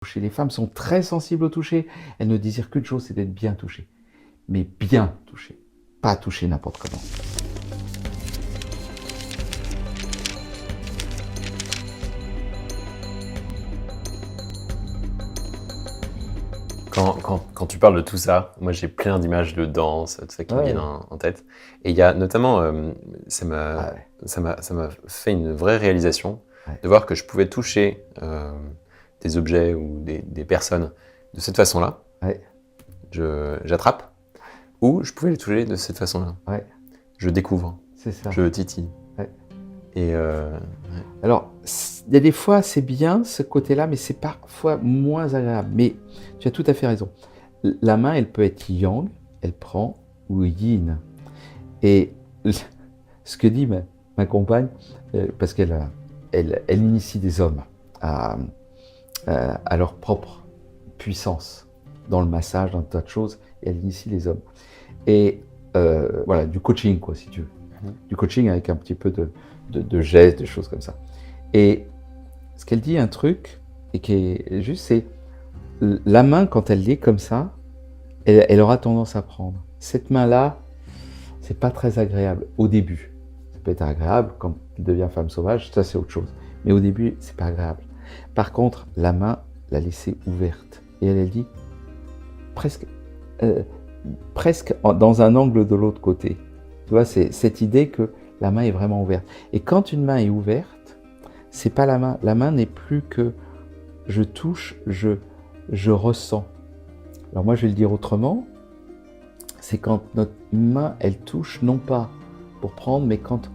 toucher. Les femmes sont très sensibles au toucher. Elles ne désirent qu'une chose, c'est d'être bien touchées. Mais bien touchées. Pas touchées n'importe comment. Quand tu parles de tout ça, moi j'ai plein d'images de danse, tout ça qui me Ouais. viennent en tête. Et il y a notamment, ça Ah m'a fait une vraie réalisation Ouais. de voir que je pouvais toucher des objets ou des personnes de cette façon-là. Ouais. J'attrape, ou je pouvais les toucher de cette façon-là. Ouais. Je découvre, C'est ça. je titille. Ouais. Et Alors, il y a des fois, c'est bien ce côté-là, mais c'est parfois moins agréable. Mais tu as tout à fait raison. La main, elle peut être yang, elle prend, ou yin. Et ce que dit ma compagne, parce qu'elle elle initie des hommes à leur propre puissance dans le massage, dans un tas de choses, et elle initie les hommes. Et voilà, du coaching, quoi, si tu veux. Du coaching avec un petit peu de gestes, de choses comme ça. Et ce qu'elle dit, un truc, et qui est juste, c'est la main, quand elle est comme ça, elle aura tendance à prendre. Cette main-là, c'est pas très agréable au début. Ça peut être agréable quand elle devient femme sauvage, ça c'est autre chose. Mais au début, c'est pas agréable. Par contre, la main, la laisser ouverte. Et elle dit presque dans un angle de l'autre côté. Tu vois, c'est cette idée que la main est vraiment ouverte. Et quand une main est ouverte, c'est pas la main. La main n'est plus que je touche, je ressens. Alors moi, je vais le dire autrement. C'est quand notre main, elle touche, non pas pour prendre, mais quand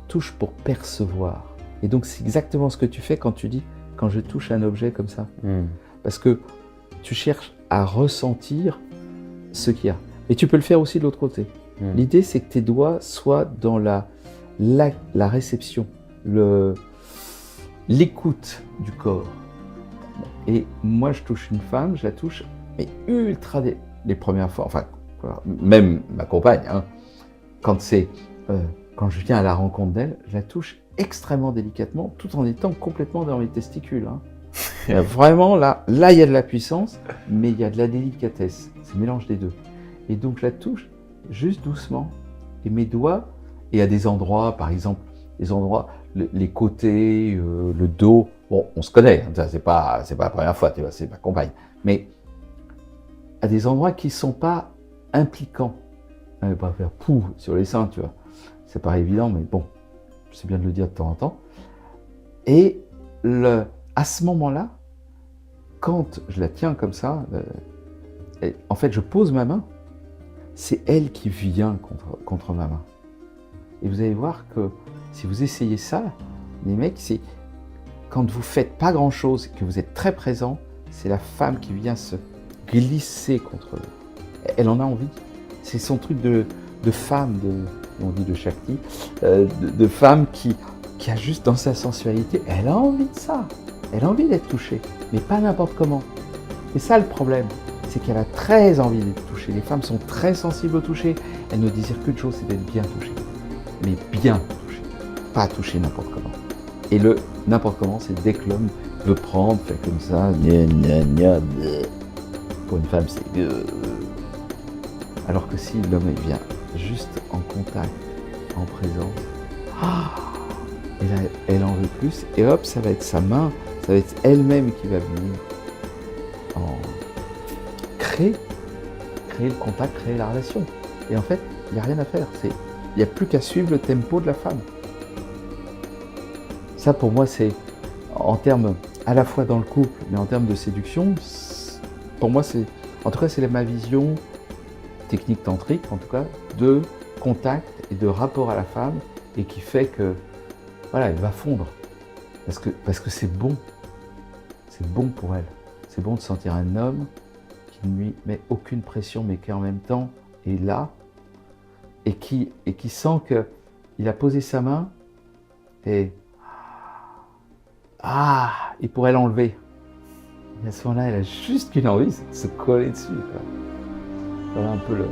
touche pour percevoir. Et donc, c'est exactement ce que tu fais quand tu dis, quand je touche un objet comme ça. Parce que tu cherches à ressentir ce qu'il y a. Et tu peux le faire aussi de l'autre côté. L'idée, c'est que tes doigts soient dans la réception, l'écoute du corps. Et moi, je touche une femme, je la touche, mais ultra les premières fois, enfin, même ma compagne, hein, quand je viens à la rencontre d'elle, je la touche extrêmement délicatement, tout en étant complètement dans mes testicules. Hein. Vraiment, là, il y a de la puissance, mais il y a de la délicatesse. C'est le mélange des deux. Et donc, je la touche juste doucement. Et mes doigts, et à des endroits, par exemple, les côtés, le dos, bon, on se connaît, hein, c'est pas la première fois, tu vois, c'est ma compagne. Mais à des endroits qui ne sont pas impliquants. On ne va pas faire pouf sur les seins, tu vois. C'est pas évident, mais bon, c'est bien de le dire de temps en temps. Et à ce moment-là, quand je la tiens comme ça, en fait, je pose ma main, c'est elle qui vient contre ma main. Et vous allez voir que si vous essayez ça, les mecs, c'est quand vous faites pas grand-chose, que vous êtes très présent, c'est la femme qui vient se glisser contre eux. Elle en a envie. C'est son truc de femme, on dit de Shakti, de femme qui a juste dans sa sensualité, elle a envie de ça. Elle a envie d'être touchée, mais pas n'importe comment. C'est ça le problème, c'est qu'elle a très envie d'être touchée. Les femmes sont très sensibles au toucher. Elles ne désirent qu'une chose, c'est d'être bien touchées. Mais bien touchées, pas touchées n'importe comment. Et le n'importe comment, c'est dès que l'homme veut prendre, fait comme ça, gna, gna, gna, bleh. Pour une femme, c'est... Alors que si l'homme vient juste en contact, en présence, elle en veut plus, et hop, ça va être sa main, ça va être elle-même qui va venir créer le contact, créer la relation. Et en fait, il n'y a rien à faire, il n'y a plus qu'à suivre le tempo de la femme. Ça, pour moi, c'est en termes, à la fois dans le couple, mais en termes de séduction, pour moi, en tout cas, c'est ma vision technique tantrique, en tout cas, de contact et de rapport à la femme, et qui fait que, voilà, elle va fondre. Parce que c'est bon. C'est bon pour elle. C'est bon de sentir un homme qui ne lui met aucune pression, mais qui en même temps est là, et qui sent qu'il a posé sa main, et il pourrait l'enlever. Et à ce moment-là, elle a juste qu'une envie, c'est de se coller dessus, quoi. Voilà un peu le...